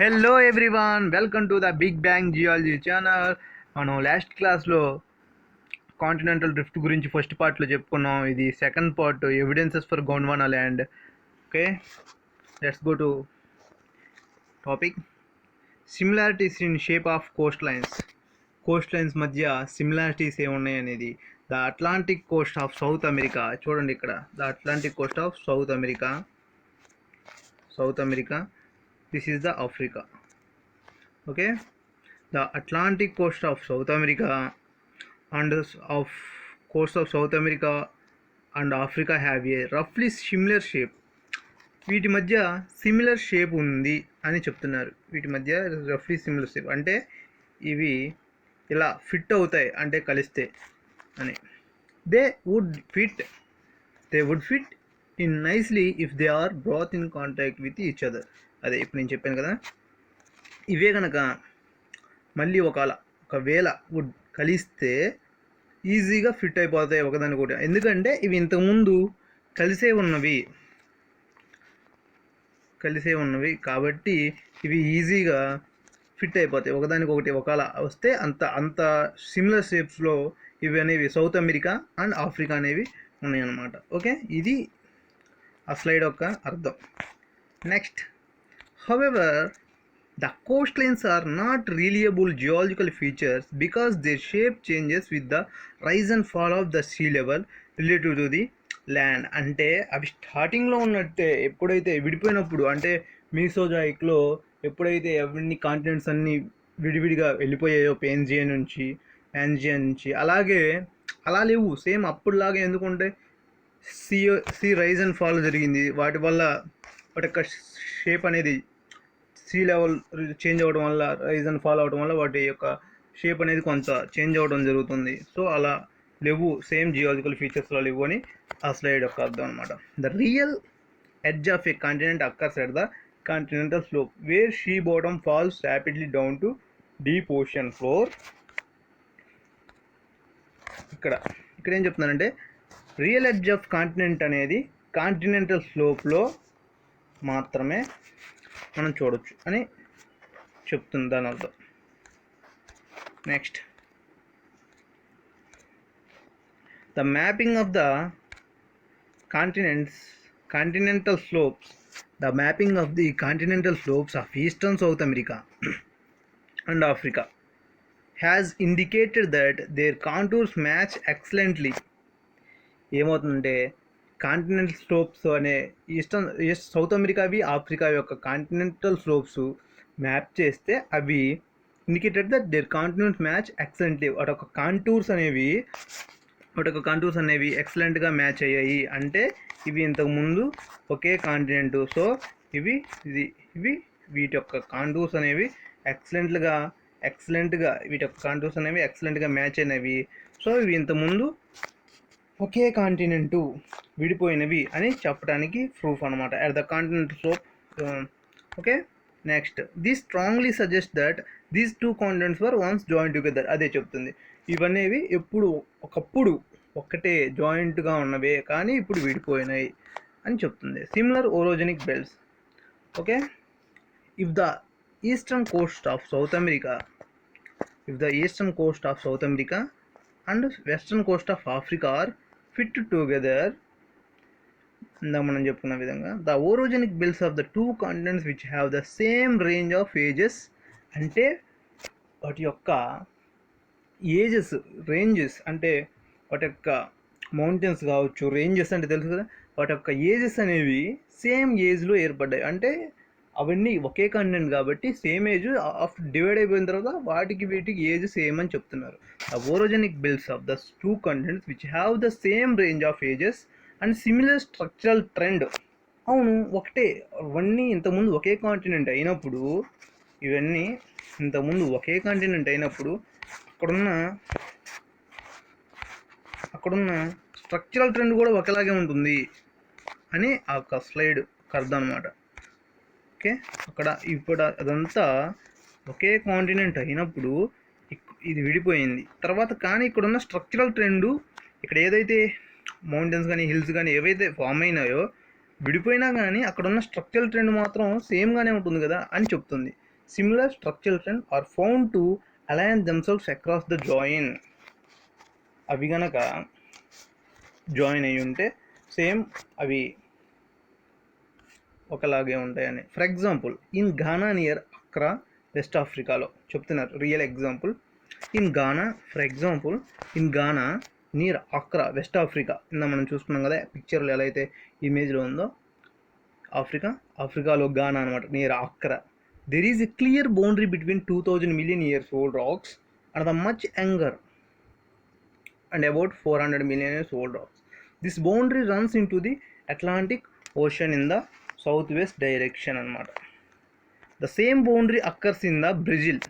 Hello everyone, welcome to the big bang geology channel. మనం last క్లాస్లో continental drift గురించి first పార్ట్లో చెప్పుకున్నాం. ఇది second part, evidences for Gondwana land. Okay, let's go to topic. Similarities in shape of coast lines. Coast lines మధ్య similarities ఏమున్నాయి అనేది. The Atlantic coast of South America, చూడండి ఇక్కడ, the Atlantic coast of South America. This is the Africa. Okay, the Atlantic coast of South America and of coast of South America and Africa have a roughly similar shape. వీటి మధ్య similar shape ఉంది అని చెప్తున్నారు. వీటి మధ్య రఫ్లీ similar shape అంటే ఇవి ఇలా ఫిట్ అవుతాయి అంటే కలిస్తే అని. They would fit in nicely if they are brought in contact with each other. అదే ఇప్పుడు నేను చెప్పాను కదా, ఇవే కనుక మళ్ళీ ఒకవేళ వుడ్ కలిస్తే ఈజీగా ఫిట్ అయిపోతాయి ఒకదానికొకటి. ఎందుకంటే ఇవి ఇంతకుముందు కలిసే ఉన్నవి కాబట్టి ఇవి ఈజీగా ఫిట్ అయిపోతాయి ఒకదానికొకటి. ఒకవేళ వస్తే అంత సిమిలర్ షేప్స్లో ఇవి అనేవి సౌత్ అమెరికా అండ్ ఆఫ్రికా అనేవి ఉన్నాయి అన్నమాట. ఓకే, ఇది ఆ స్లైడ్ యొక్క అర్థం. Next, however, the coastlines are not reliable geological features because their shape changes with the rise and fall of the sea level relative to the land. అంటే అవి స్టార్టింగ్లో ఉన్నట్టే ఎప్పుడైతే విడిపోయినప్పుడు, అంటే మీసోజాయిక్లో ఎప్పుడైతే అవన్నీ కాంటినెంట్స్ అన్నీ విడివిడిగా వెళ్ళిపోయాయో పాంజియా నుంచి అలా లేవు సేమ్ అప్పుడులాగా. ఎందుకంటే సీ రైజ్ అండ్ ఫాల్ జరిగింది, వాటి వల్ల వాటి యొక్క షేప్ అనేది సీ లెవెల్ చేంజ్ అవ్వడం వల్ల, రైజ్ అండ్ ఫాల్ అవ్వడం వల్ల వాటి యొక్క షేప్ అనేది కొంత చేంజ్ అవ్వడం జరుగుతుంది. సో అలా లేవు, సేమ్ జియాలజికల్ ఫీచర్స్లో లేవు అని ఆ స్లైడ్ యొక్క అర్థం అనమాట. The real edge of a continent occurs at the continental slope where the bottom falls rapidly down to deep ocean floor. ఇక్కడ ఏం చెప్తున్నానంటే, రియల్ ఎడ్జ్ ఆఫ్ కాంటినెంట్ అనేది కాంటినెంటల్ స్లోప్లో మాత్రమే మనం చూడొచ్చు అని చెప్తుంది దాని అర్థం. Next, the mapping of the continental slopes of eastern South America and Africa has indicated that their contours match excellently. ఏమవుతుందంటే, కాంటినెంటల్ స్లోప్స్ అనే సౌత్ అమెరికావి ఆఫ్రికా యొక్క కాంటినెంటల్ స్లోప్స్ మ్యాప్ చేస్తే అవి indicated that their continents match excellently. వాటి యొక్క contours అనేవి ఎక్సలెంట్గా మ్యాచ్ అయ్యాయి. అంటే ఇవి ఇంతకుముందు ఒకే కాంటినెంట్. సో వీటి యొక్క కాంటూర్స్ అనేవి ఎక్సలెంట్గా మ్యాచ్ అయినవి. సో ఇవి ఇంతకుముందు ఒకే కాంటినెంటు విడిపోయినవి అని చెప్పడానికి ప్రూఫ్ అనమాట, at the continental slope. Okay, next, this strongly suggest that these two continents were once join together. అదే చెప్తుంది, ఇవనేవి ఒకప్పుడు ఒక్కటే జాయింట్గా ఉన్నవే కానీ ఇప్పుడు విడిపోయినాయి అని చెప్తుంది. Similar orogenic belts. Okay, if the eastern coast of South America and western coast of Africa are fit together, మనం చెప్పుకున్న విధంగా, the orogenic belts of the two continents which have the same range of ages. అంటే వాటి యొక్క ranges అంటే వాటి యొక్క mountains కావచ్చు, రేంజెస్ అంటే తెలుసు కదా, వాటి యొక్క ఏజెస్ అనేవి సేమ్ ఏజ్లో ఏర్పడ్డాయి. అంటే అవన్నీ ఒకే కాంటినెంట్ కాబట్టి సేమ్ ఏజ్ డివైడ్ అయిపోయిన తర్వాత వీటికి ఏజ్ సేమ్ అని చెప్తున్నారు. The orogenic belts of the two continents which have the same range of ages and similar structural trend. అవును, ఇవన్నీ ఇంతకుముందు ఒకే కాంటినెంట్ అయినప్పుడు అక్కడున్న స్ట్రక్చరల్ ట్రెండ్ కూడా ఒకేలాగే ఉంటుంది అని ఆ స్లైడ్ అర్థం అనమాట. ఓకే, ఇప్పుడు అదంతా ఒకే కాంటినెంట్ అయినప్పుడు ఇది విడిపోయింది తర్వాత, కానీ ఇక్కడున్న స్ట్రక్చరల్ ట్రెండు, ఇక్కడ ఏదైతే మౌంటైన్స్ కానీ హిల్స్ కానీ ఏవైతే ఫామ్ అయినాయో విడిపోయినా కానీ అక్కడున్న స్ట్రక్చరల్ ట్రెండ్ మాత్రం సేమ్గానే ఉంటుంది కదా అని చెప్తుంది. similar structural trends are found to align themselves across the join. అవి గనక జాయిన్ అయ్యి ఉంటే సేమ్ అవి ఒకలాగే ఉంటాయని. For example in Ghana near అక్రా west ఆఫ్రికాలో చెప్తున్నారు real example. In Ghana for example in Ghana near అక్రా west Africa ఇందా మనం చూసుకున్నాం కదా పిక్చర్లో ఎలా అయితే ఇమేజ్లో ఉందో ఆఫ్రికాలో ఘానా అనమాట near అక్రా. There is a clear boundary between 2000 million years old rocks and the much younger and about 400 million years old rocks. This boundary runs into the Atlantic Ocean in the southwest direction అనమాట. The same boundary occurs in the Brazil.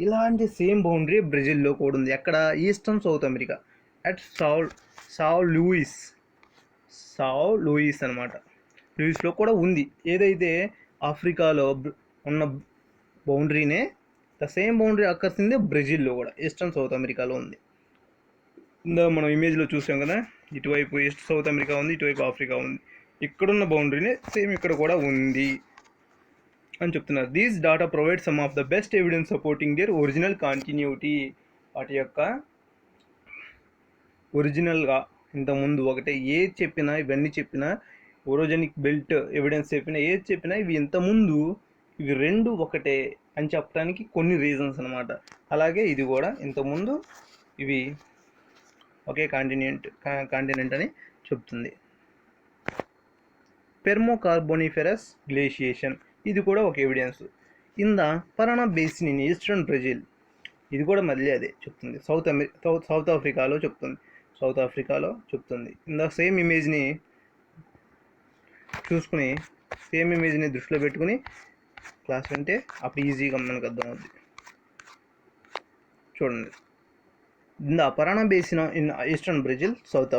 ఇలాంటి same boundary బ్రెజిల్లో కూడా ఉంది. ఎక్కడ? Eastern South America at Sao Luis అనమాట. లూయిస్లో కూడా ఉంది. ఏదైతే ఆఫ్రికాలో ఉన్న బౌండరీనే the same boundary occurs in the బ్రెజిల్లో కూడా ఈస్టర్న్ సౌత్ అమెరికాలో ఉంది. ఇందా మనం ఇమేజ్లో చూసాం కదా, ఇటువైపు ఈస్ట్ సౌత్ అమెరికా ఉంది, ఇటువైపు ఆఫ్రికా ఉంది. ఇక్కడున్న బౌండరీనే సేమ్ ఇక్కడ కూడా ఉంది అని చెప్తున్నారు. These data provide some of the best evidence supporting there original continuity. వాటి యొక్క ఒరిజినల్గా ఇంతకుముందు ఒకటే ఏది చెప్పినా ఇవన్నీ చెప్పినా ఓరోజెనిక్ బెల్ట్ ఎవిడెన్స్ చెప్పినా ఏది చెప్పినా ఇవి ఇంతకుముందు ఇవి రెండు ఒకటే అని చెప్పడానికి కొన్ని రీజన్స్ అనమాట. అలాగే ఇది కూడా ఇంతకుముందు ఇవి ఒకే కాంటినెంట్ అని చెప్తుంది. పెర్మోకార్బోనిఫెరస్ గ్లేషియేషన్ ఇది కూడా ఒక evidence. In the Parana basin in eastern Brazil ఇది కూడా మళ్ళీ అదే చెప్తుంది. సౌత్ ఆఫ్రికాలో చెప్తుంది. ఇన్ ద సేమ్ ఇమేజ్ని చూసుకుని సేమ్ ఇమేజ్ని దృష్టిలో పెట్టుకుని క్లాస్ వింటే అప్పుడు ఈజీగా మనకు అర్థమవుద్ది. చూడండి, in the Parana basin in eastern Brazil South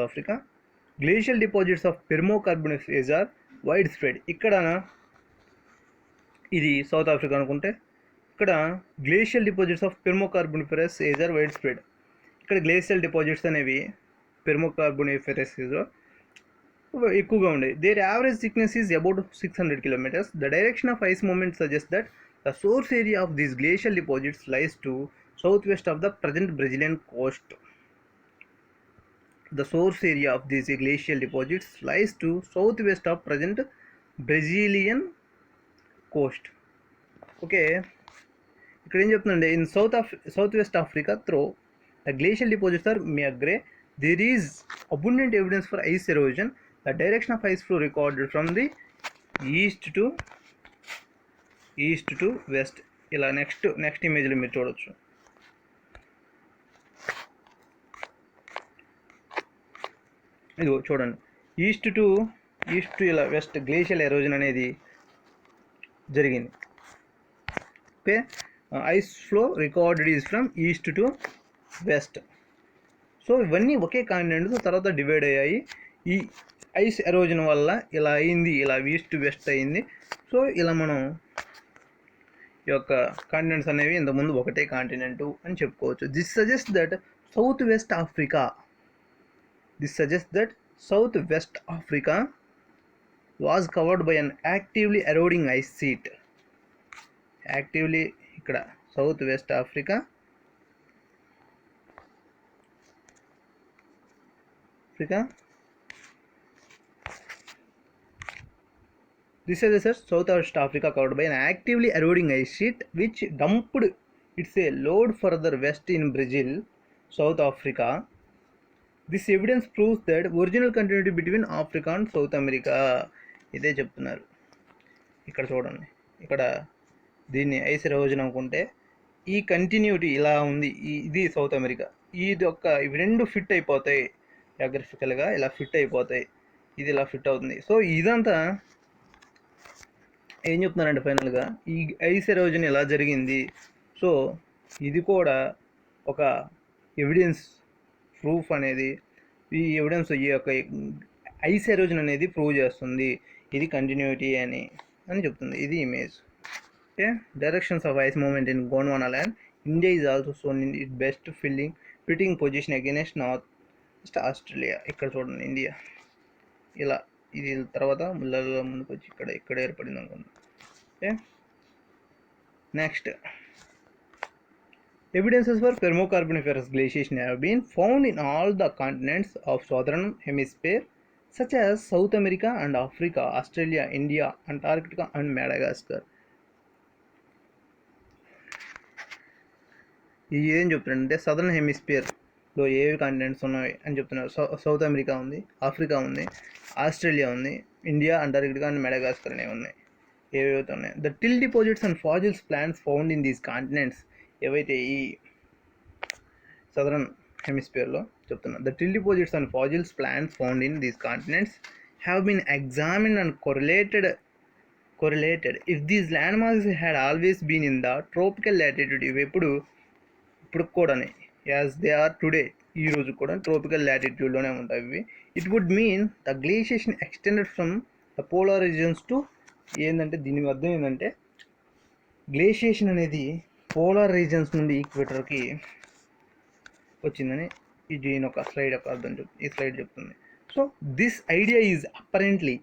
Africa glacial deposits of permocarboniferous are widespread. ఇక్కడ ఇది సౌత్ ఆఫ్రికా అనుకుంటే ఇక్కడ glacial deposits of permocarboniferous age are widespread. ఇక్కడ గ్లేషియల్ డిపాజిట్స్ అనేవి పెర్మోకార్బోనిఫెరస్ ఏజ్లో ఎక్కువగా ఉండేవి. Their average thickness is about 600 kilometers. The direction of ice movement సజెస్ట్ that the source area of these glacial deposits lies to south west of the present Brazilian Coast. The source area of these glacial deposits lies to southwest of present Brazilian coast. Okay, ఇక్కడ ఏం చెప్తుందంటే in south west Africa throw the glacial deposits are migrate. There is abundant evidence for ice erosion. The direction of ice flow recorded from the east to west. ఇలా next ఇమేజ్లో మీరు చూడొచ్చు. ఇదిగో చూడండి, east to ఇలా west glacial erosion అనేది జరిగింది. Okay, ice flow recorded is from east to west. So ఇవన్నీ ఒకే కాంటినెంట్ తర్వాత డివైడ్ అయ్యాయి. ఈ ఐస్ ఎరోజన్ వల్ల ఇలా అయింది, ఇలా ఈస్ట్ టు వెస్ట్ అయింది. సో ఇలా మనం ఈ యొక్క కాంటినెంట్స్ అనేవి ఇంతకుముందు ఒకటే కాంటినెంట్ అని చెప్పుకోవచ్చు. This suggest that south west Africa was covered by an actively eroding ice sheet. ఇక్కడ south west Africa This suggests South West Africa covered by an actively eroding ice sheet which dumped its load further west in Brazil, South Africa. This evidence proves that original continuity between Africa and South America. ఇదే చెప్తున్నారు. ఇక్కడ చూడండి, ఇక్కడ దీన్ని ice erosion అనుకుంటే ఈ continuity ఇలా ఉంది. ఇది సౌత్ అమెరికా. ఇవి రెండు ఫిట్ అయిపోతాయి జాగ్రఫికల్గా, ఇలా ఫిట్ అయిపోతాయి. ఇది ఇలా ఫిట్ అవుతుంది. సో ఇదంతా ఏం చెప్తున్నారంటే ఫైనల్గా ఈ ఐస్ ఎరోజన్ ఎలా జరిగింది. సో ఇది కూడా ఒక ఎవిడెన్స్ ప్రూఫ్ అనేది, ఈ ఎవిడెన్స్ ఈ యొక్క ఐస్ ఎరోజన్ అనేది ప్రూవ్ చేస్తుంది ఇది కంటిన్యూటీ అని చెప్తుంది. ఇది image. Okay, directions of ice movement in Gondwana land. India is also shown in it best fitting position against north east Australia. ఇక్కడ చూడండి ఇండియా ఇలా, ఇది తర్వాత ముందుకు వచ్చి ఇక్కడ ఏర్పడింది అనుకుందాం. Okay, next evidences for Permo-Carboniferous glaciation have been found in all the continents of southern hemisphere such as South America and Africa, Australia, India, Antarctica and Madagascar. ఇది ఏం చెప్తున్నారంటే సదర్న్ హెమిస్ఫియర్లో ఏవి కాంటినెంట్స్ ఉన్నాయి అని చెప్తున్నారు. సౌత్ అమెరికా ఉంది, Africa ఉంది, Australia ఉంది, ఇండియా, అంటార్కిటికా అండ్ మెడగాస్కర్ అనేవి ఉన్నాయి. ఏవైతే ఉన్నాయి the till deposits and fossils plants found in these continents, ఏవైతే ఈ సదరన్ హెమిస్ఫియర్లో చెప్తున్నారు. The till deposits and fossils plants found in these continents have been examined and correlated if these landmasses had always been in the tropical latitude, ఇవి ఇప్పుడు కూడా as they are today, ఈ రోజు కూడా ట్రోపికల్ లాటిట్యూడ్లోనే ఉంటాయి ఇవి. It would mean the glaciation extended from the polar regions to, ఏంటంటే దీని అర్థం ఏంటంటే గ్లేషియేషన్ అనేది పోలార్ రీజియన్స్ నుండి ఈక్వేటర్కి వచ్చిందని దీని ఒక స్లైడ్ యొక్క అర్థం ఈ స్లైడ్ చెప్తుంది. So this idea is apparently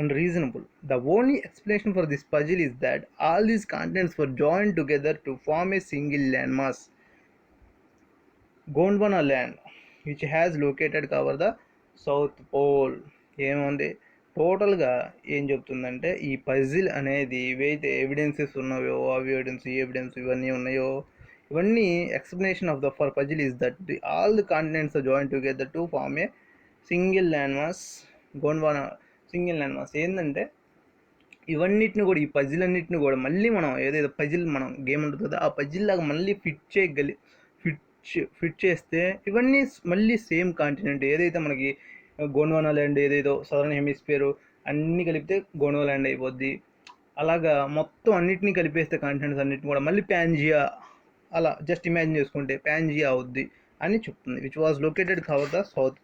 unreasonable. The only explanation for this puzzle is that all these continents were joined together to form a single landmass, Gondwana land, which has located cover the South Pole. ఏముంది టోటల్గా ఏం చెప్తుందంటే ఈ puzzle అనేది ఏవైతే evidences ఉన్నాయో evidence ఇవన్నీ ఉన్నాయో ఇవన్నీ explanation of the for puzzle is that all the continents are join together to form a single landmass Gondwana. Single landmass ఏంటంటే ఇవన్నిటిని కూడా, ఈ పజిల్ అన్నిటిని కూడా మళ్ళీ మనం ఏదైతే పజిల్ మనం గేమ్ ఉంటుంది కదా, ఆ పజిల్ లాగా మళ్ళీ ఫిట్ చేస్తే ఇవన్నీ మళ్ళీ సేమ్ కాంటినెంట్, ఏదైతే మనకి గోండ్వానా ల్యాండ్ ఏదేదో సదరన్ హెమిస్ఫియర్ అన్నీ కలిపితే గోండ్వానా ల్యాండ్ అయిపోద్ది. అలాగా మొత్తం అన్నిటినీ కలిపేస్తే కాంటినెంట్స్ అన్నిటిని కూడా మళ్ళీ ప్యాంజియా, అలా జస్ట్ ఇమాజిన్ చేసుకుంటే ప్యాంజియా అవుద్ది అని చెప్తుంది. Which was located cover the south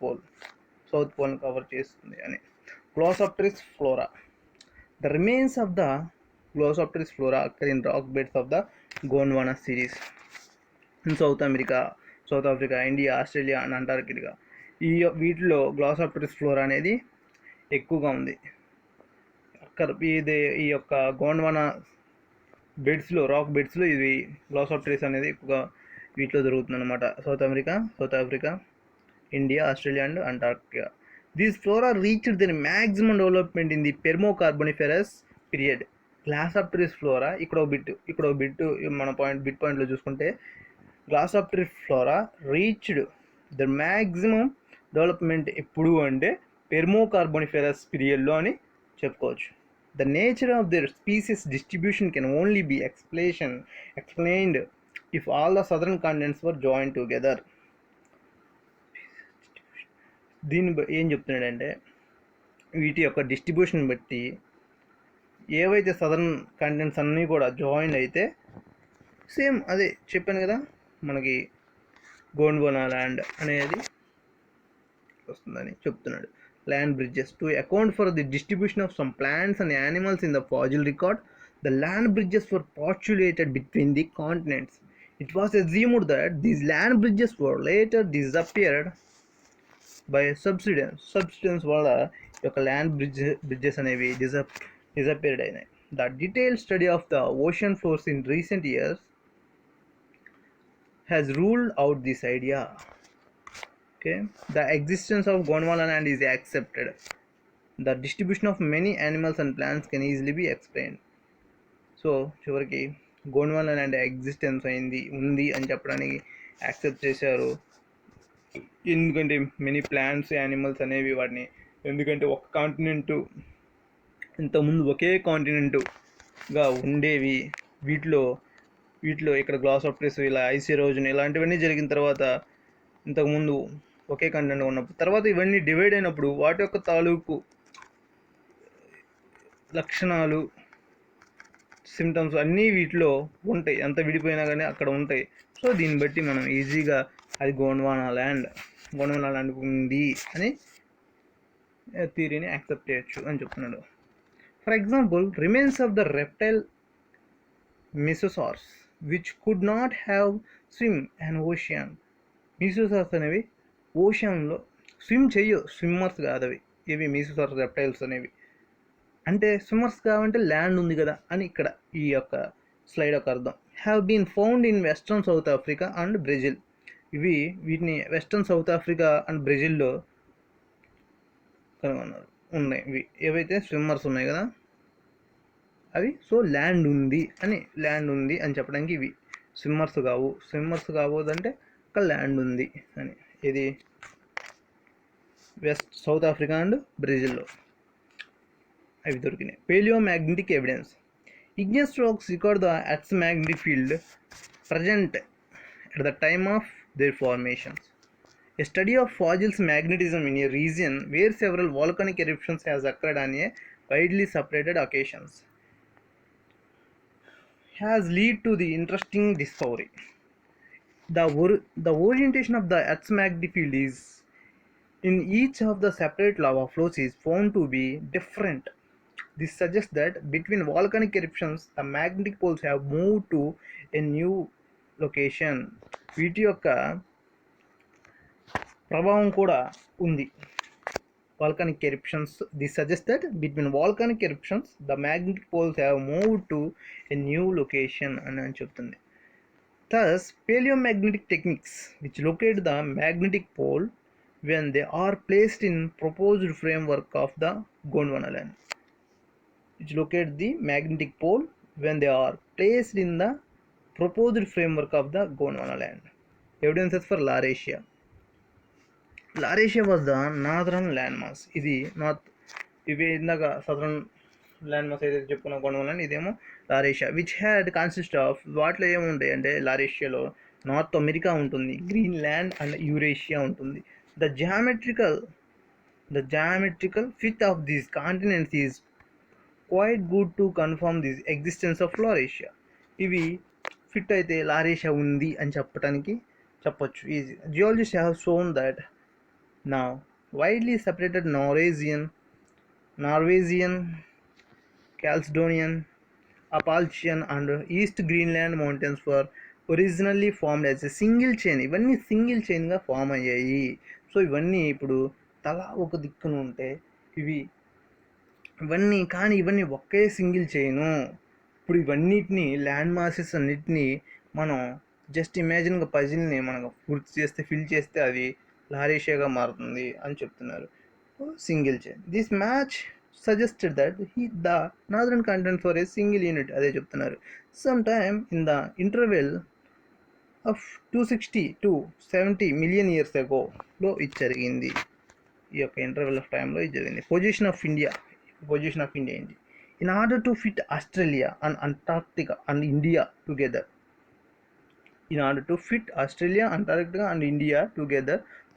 పోల్ని కవర్ చేస్తుంది అని. Glossopteris flora. The remains of the Glossopteris flora occur in rock beds of the Gondwana series in South America, South Africa, India, Australia and Antarctica. వీటిలో Glossopteris flora అనేది ఎక్కువగా ఉంది. ఈ యొక్క Gondwana బెడ్స్లో, rock బెడ్స్లో ఇది Glossopteris అనేది ఎక్కువగా వీటిలో దొరుకుతుంది అనమాట. South Africa, India, Australia and Antarctica. These flora reached their maximum development in the Permo-Carboniferous period. Glossopteris flora, ఇక్కడ ఒక బిట్ మన పాయింట్లో చూసుకుంటే Glossopteris flora reached their maximum development ఎప్పుడు అంటే Permo-Carboniferous పీరియడ్లో అని చెప్పుకోవచ్చు. The nature of their species distribution can only be explained if all the southern continents were joined together. దీన్ని ఏం చెప్తున్నాడంటే వీటి యొక్క డిస్ట్రిబ్యూషన్ బట్టి ఏవైతే సదర్న్ కాంటినెంట్స్ అన్నీ కూడా జాయిన్ అయితే సేమ్ అదే చెప్పాను కదా, మనకి గోండ్వానా ల్యాండ్ అనేది వస్తుందని చెప్తున్నాడు. Land bridges to account for the distribution of some plants and animals in the fossil record, the land bridges were postulated between the continents. It was assumed that these land bridges were later disappeared by subsidence వల్ల యొక్క land bridges అనేవి disappeared అయినాయి. The detailed study of the ocean floors in recent years has ruled out this idea. Okay, the existence of Gondwana land is accepted. The distribution of many animals and plants can easily B explained. So చివరికి Gondwana land existence ఉంది అని చెప్పడానికి accept చేశారు. ఎందుకంటే many plants, animals అనేవి వాటిని, ఎందుకంటే ఒక కాంటినెంట్ ఇంతకుముందు ఒకే కాంటినెంట్గా ఉండేవి. వీటిలో ఇక్కడ గ్లాసోప్టెరిస్, ఇలా ఐస్ ఎరోజన్ ఇలాంటివన్నీ జరిగిన తర్వాత ఇంతకుముందు ఒకే కాంటినెంట్ ఉన్నప్పుడు తర్వాత ఇవన్నీ డివైడ్ అయినప్పుడు వాటి యొక్క తాలూకు లక్షణాలు, సిమ్టమ్స్ అన్నీ వీటిలో ఉంటాయి. అంత విడిపోయినా కానీ అక్కడ ఉంటాయి. సో దీన్ని బట్టి మనం ఈజీగా అది గోండ్వానా ల్యాండ్ ఉంది అని థియరీని యాక్సెప్ట్ చేయొచ్చు అని చెప్తున్నాడు. For example, remains of the reptile mesosaurs which could not have swim and ocean. Mesosaurs అనేవి ఓషన్లో స్విమ్మర్స్ కాదు అవి. ఇవి మిసోసార్స్ రెప్టైల్స్ అనేవి అంటే స్విమ్మర్స్ కావాలంటే ల్యాండ్ ఉంది కదా అని ఇక్కడ ఈ యొక్క స్లైడ్ యొక్క అర్థం. Have been found in western South Africa and Brazil. వీటిని వెస్ట్రన్ సౌత్ ఆఫ్రికా అండ్ బ్రెజిల్లో కనుగొన్నారు. ఉన్నాయి ఇవి ఏవైతే స్విమ్మర్స్ ఉన్నాయి కదా అవి. సో ల్యాండ్ ఉంది అని చెప్పడానికి ఇవి స్విమ్మర్స్ కావద్దంటే ఒక ల్యాండ్ ఉంది అని. ఇది సౌత్ ఆఫ్రికా అండ్ బ్రెజిల్లో అవి దొరికినాయి. పేలియోమాగ్నెటిక్ evidence. Igneous rocks record the Earth's magnetic field present at the time of their formations. A study of fossils magnetism in a region where several volcanic eruptions has occurred on a widely separated occasions has led to the interesting discovery. The orientation of the Earth's magnetic field is in each of the separate lava flows is found to be different. This suggests that between volcanic eruptions, the magnetic poles have moved to a new location. వీటి యొక్క ప్రభావం కూడా ఉంది. Volcanic eruptions. This suggests that between volcanic eruptions, the magnetic poles have moved to a new location అని చెప్తుంది. Thus, paleomagnetic techniques which locate the magnetic pole when they are placed in proposed framework of the Gondwana line. Which locate the magnetic pole when they are placed in the proposed framework of the Gondwana land. Evidences for Laurasia. Laurasia was the northern landmass. ఇవి ఇందాక southern ల్యాండ్మాస్ ఏదైతే చెప్పుకున్న Gondwana land, ఇదేమో Laurasia. Which had consist of, వాటిలో ఏముంటాయి అంటే లారేషియాలో north America ఉంటుంది, green land and Eurasia ఉంటుంది. The geometrical fit of these continents is quite good to confirm the existence of Laurasia. ఇవి ఫిట్ అయితే లారేషియా ఉంది అని చెప్పొచ్చు easy. Geologists have shown that now widely separated Norwegian, Caledonian, Appalachian and East Greenland mountains were originally formed as a single chain. ఇవన్నీ single చైన్గా form అయ్యాయి. So ఇవన్నీ ఇప్పుడు తలా ఒక దిక్కున ఉంటే ఇవన్నీ ఒకే సింగిల్ చైను. ఇప్పుడు ఇవన్నిటిని ల్యాండ్ మాసెస్ అన్నిటినీ మనం జస్ట్ ఇమాజిన్గా పజిల్ని మనకు పూర్తి చేస్తే ఫిల్ చేస్తే అది లారేషియాగా మారుతుంది అని చెప్తున్నారు. Single chain. This match suggested that the northern contents for a single unit. అదే చెప్తున్నారు. Some time in the interval of 260 to 70 million years agoలో ఇది జరిగింది. ఈ యొక్క ఇంటర్వెల్ ఆఫ్ టైంలో ఇది జరిగింది. పొజిషన్ ఆఫ్ ఇండియా ఏంటి? In order to fit Australia and Antarctica and India together,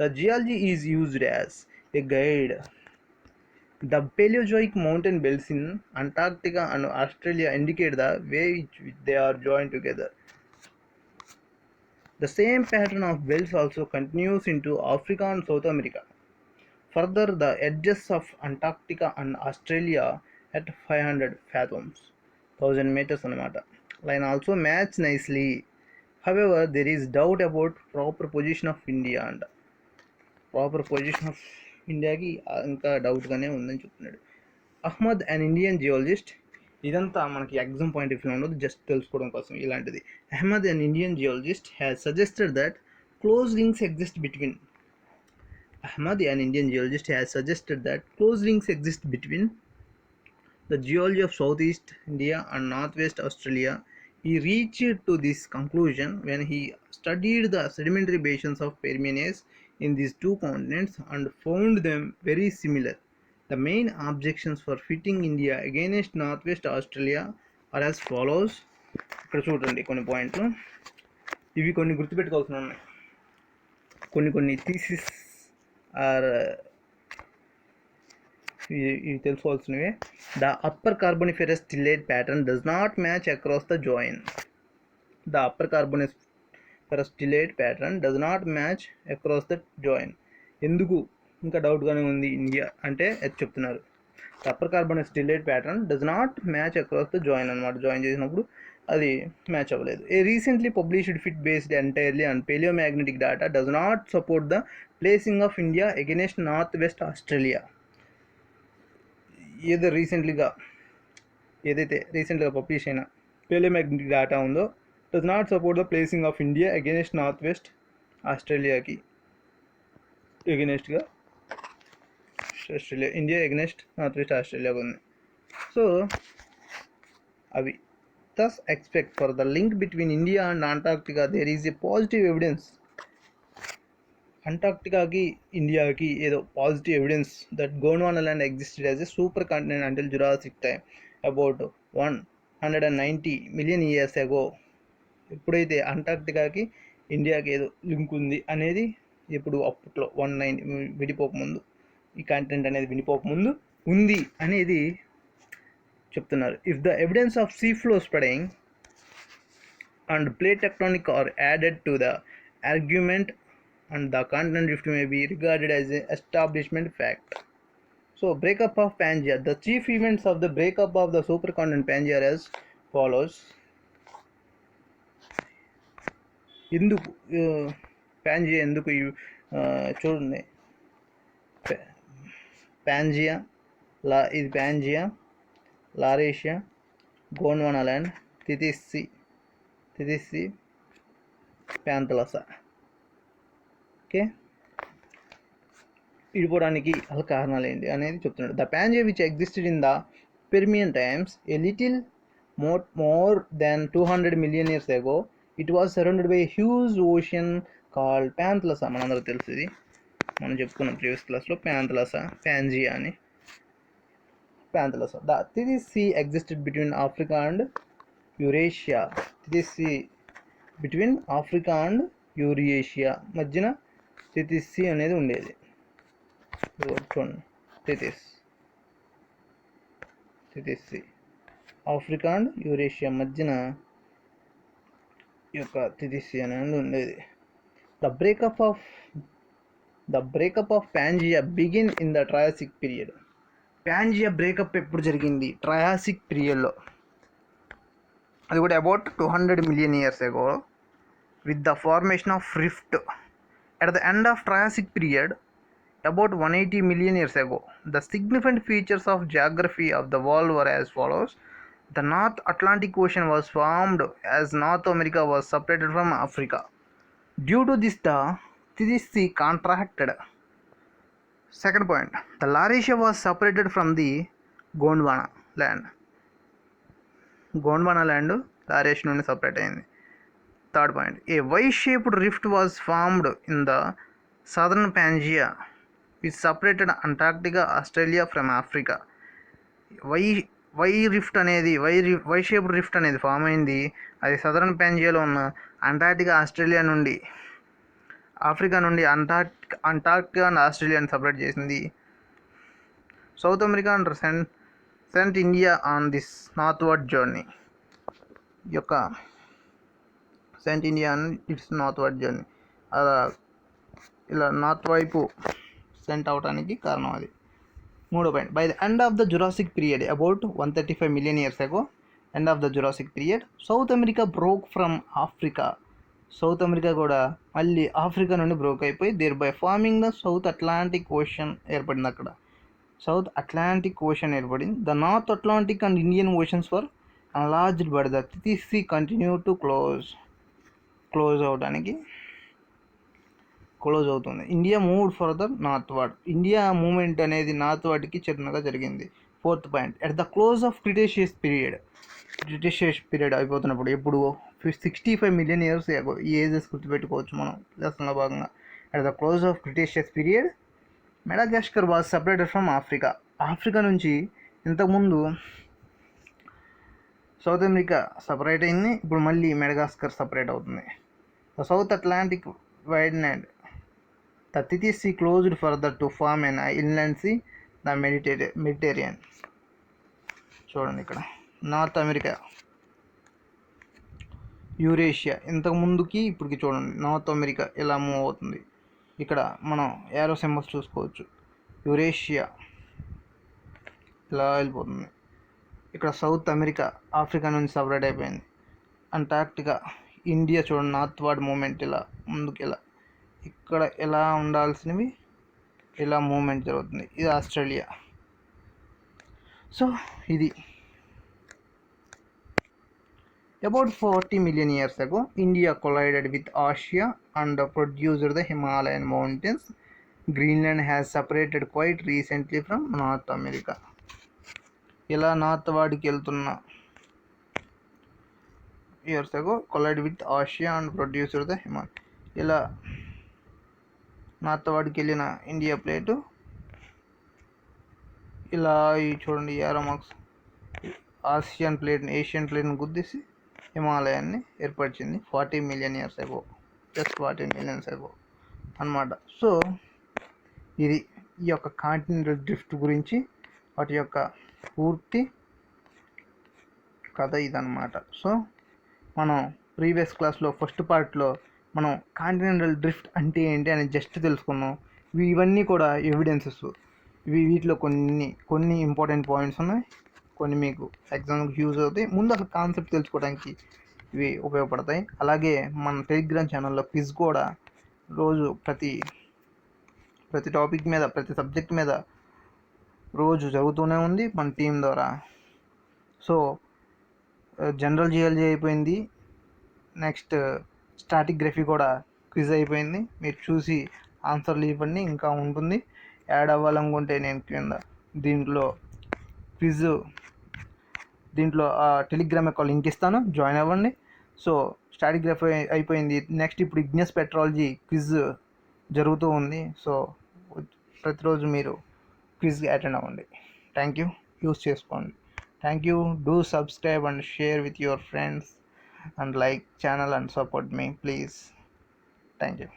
the geology is used as a guide. The Paleozoic mountain belts in Antarctica and Australia indicate the way which they are joined together. The same pattern of belts also continues into Africa and South America. Further, the edges of Antarctica and Australia at 500 fathoms, 1000 meters anamata, line also match nicely. However, there is doubt about proper position of India and proper position of India ki ఇంకా డౌట్గానే ఉందని చెప్తున్నాడు. Ahmed an Indian geologist, ఇదంతా మనకి exam point of view ఉండదు, just తెలుసుకోవడం కోసం ఇలాంటిది. Ahmed an Indian geologist has suggested that close links exist between the geology of Southeast India and Northwest Australia. He reached to this conclusion when he studied the sedimentary basins of Permian in these two continents and found them very similar. The main objections for fitting India against Northwest Australia are as follows. ఇక్కడ చూడండి కొన్ని పాయింట్లు, ఇవి కొన్ని గుర్తుపెట్టుకోవాల్సిన ఉన్నాయి. కొన్ని thesis are ఇవి తెలుసుకోవాల్సినవి. The upper carboniferous tillite pattern does not match across the join. ఎందుకు ఇంకా డౌట్గానే ఉంది ఇండియా అంటే అది చెప్తున్నారు. The upper carboniferous tillite pattern does not match across the join అనమాట. జాయిన్ చేసినప్పుడు అది మ్యాచ్ అవ్వలేదు. A recently published fit based entirely and palaeomagnetic data does not support the placing of India against north west Australia. ఏదైతే రీసెంట్గా publish అయిన palaeomagnetic data ఉందో does not support the placing of India against north west ఆస్ట్రేలియాకి ఎగెనెస్ట్గా India against north west ఆస్ట్రేలియాగా ఉంది. So అవి thus expect for the link between India and Antarctica there is a positive evidence. అంటార్క్టికాకి ఇండియాకి ఏదో positive evidence that Gondwana land existed as a super continent until Jurassic time about 190 million years ago. ఎప్పుడైతే అంటార్క్టికాకి ఇండియాకి ఏదో link ఉంది అనేది ఇప్పుడు అప్పట్లో 190 విడిపోకముందు, ఈ కాంటినెంట్ అనేది విడిపోకముందు ఉంది అనేది చెప్తున్నారు. If the evidence of sea floor spreading and plate tectonic are added to the argument and the continent rift may be regarded as an establishment fact. So breakup of Pangaea. The chief events of the breakup of the supercontinent Pangaea are as follows. ఎందుకు Pangaea ఎందుకు చూడండి, Pangaea ఇది Pangaea, Laurasia, Gondwana land, తితిస్సి, ప్యాంతలసా. Okay, విడిపోవడానికి అసలు కారణాలు ఏంటి అనేది చెప్తున్నాడు. The Pangaea which existed in the Permian times a little more than 200 million years ago. It was surrounded by a huge ocean called Panthalassa. మనందరూ తెలుసు, ఇది మనం చెప్పుకున్నాం ప్రీవియస్ క్లాస్లో. పాంజియా అని Panthalassa. The Tethys Sea existed between Africa and Eurasia. Tethys Sea between Africa and Eurasia మధ్యన Tethys Sea అనేది ఉండేది. చూడండి, Tethys Sea Africa and Eurasia మధ్యన ఈ యొక్క Tethys Sea అనేది ఉండేది. The breakup of Pangaea begin in the Triassic period. Pangaea breakup ఎప్పుడు జరిగింది? ట్రయాసిక్ పీరియడ్లో. అది కూడా about 200 million years ago with the formation of rift. At the end of Triassic period about 180 million years ago, the significant features of geography of the world were as follows. The North Atlantic Ocean was formed as North America was separated from Africa. Due to this, the Tethys Sea contracted. Second point, the Laurasia was separated from the Gondwana land. Gondwana land Laurasia నుండి separate అయింది. Third point, a Y-shaped rift was formed in the southern Pangaea which separated Antarctica, Australia from Africa. Y-shaped rift అనేది form అయింది. అది southern పాంజియాలో ఉన్న Antarctica, Australia నుండి, Africa నుండి Antarctica and ఆస్ట్రేలియాని సపరేట్ చేసింది. South America and sent India on this northward journey. ఈ యొక్క sent India and its northward journey, అలా ఇలా నార్త్ వైపు సెంట్ అవడానికి కారణం అది. మూడో point, by the end of the Jurassic period about 135 million years ago, end of the Jurassic period, South America broke from Africa. South America కూడా మళ్ళీ Africa నుండి బ్రోక్ అయిపోయి there by forming the South Atlantic Ocean ఏర్పడింది. అక్కడ South Atlantic Ocean ఏర్పడింది. The North Atlantic and Indian oceans were enlarged but the Tethys Sea continue to close అవుతుంది. India moved further northward. India movement అనేది నార్త్వర్డ్కి చిన్నగా జరిగింది. Fourth point, at the close of Cretaceous period అయిపోతున్నప్పుడు, ఎప్పుడు 65 million years ago. ఈ ages గుర్తుపెట్టుకోవచ్చు మనం లెసన్లో భాగంగా. At the close of Cretaceous period Madagascar was separated from Africa. Africa నుంచి ఇంతకుముందు సౌత్ అమెరికా సపరేట్ అయింది, ఇప్పుడు మళ్ళీ మెడగాస్కర్ సపరేట్ అవుతుంది. The South Atlantic widened. The Tethys Sea closed further to form an inland sea, the Mediterranean. చూడండి ఇక్కడ north America, Eurasia, ఇంతకుముందుకి ఇప్పటికి చూడండి నార్త్ అమెరికా ఎలా మూవ్ అవుతుంది. ఇక్కడ మనం యారో సింబల్స్ చూసుకోవచ్చు. యూరేషియా ఇలా వెళ్ళిపోతుంది. ఇక్కడ సౌత్ అమెరికా ఆఫ్రికా నుంచి సపరేట్ అయిపోయింది. అంటార్క్టికా, ఇండియా చూడండి నార్త్వర్డ్ మూమెంట్ ఇలా ముందుకు, ఇలా ఇక్కడ ఎలా ఉండాల్సినవి ఇలా మూమెంట్ జరుగుతుంది. ఇది ఆస్ట్రేలియా. సో ఇది about 40 million years ago, India collided with Asia and produced the Himalayan mountains. Greenland has separated quite recently from North America. ఇలా నార్త్ వాడికి వెళ్తున్న years ago collide with Asia and producer the Himalaya. ఇలా north వాడికి వెళ్ళిన India plate ఇలా ఈ చూడండి ఏరో marks Asian ప్లేట్ని గుద్దేసి హిమాలయాన్ని ఏర్పరిచింది 40 million years ago, just 40 million ago అన్నమాట. సో ఇది ఈ యొక్క కాంటినెంటల్ డ్రిఫ్ట్ గురించి వాటి యొక్క పూర్తి కథ ఇదన్నమాట. సో మనం ప్రీవియస్ క్లాస్లో ఫస్ట్ పార్ట్లో మనం కాంటినెంటల్ డ్రిఫ్ట్ అంటే ఏంటి అని జస్ట్ తెలుసుకున్నాం. ఇవన్నీ కూడా ఎవిడెన్సెస్. వీటిలో కొన్ని ఇంపార్టెంట్ పాయింట్స్ ఉన్నాయి, కొన్ని మీకు ఎగ్జామ్కి యూజ్ అవుతాయి. ముందు అసలు కాన్సెప్ట్ తెలుసుకోవడానికి ఇవి ఉపయోగపడతాయి. అలాగే మన టెలిగ్రామ్ ఛానల్లో క్విజ్ కూడా రోజు ప్రతి టాపిక్ మీద, ప్రతి సబ్జెక్ట్ మీద రోజు జరుగుతూనే ఉంది మన టీం ద్వారా. సో జనరల్ జియాలజీ అయిపోయింది, నెక్స్ట్ స్టాటిగ్రఫీ కూడా క్విజ్ అయిపోయింది. మీరు చూసి ఆన్సర్లు ఇవ్వండి, ఇంకా ఉంటుంది. యాడ్ అవ్వాలనుకుంటే నేను కింద దీంట్లో టెలిగ్రామ్ యొక్క లింక్ ఇస్తాను, జాయిన్ అవ్వండి. సో స్టాటిగ్రఫీ అయిపోయింది. నెక్స్ట్ ఇప్పుడు ఇగ్నియస్ పెట్రాలజీ క్విజ్ జరుగుతూ ఉంది. సో ప్రతిరోజు మీరు క్విజ్కి అటెండ్ అవ్వండి. థ్యాంక్ యూ, యూస్ చేసుకోండి. Thank you. Do subscribe and share with your friends and like channel and support me please. Thank you.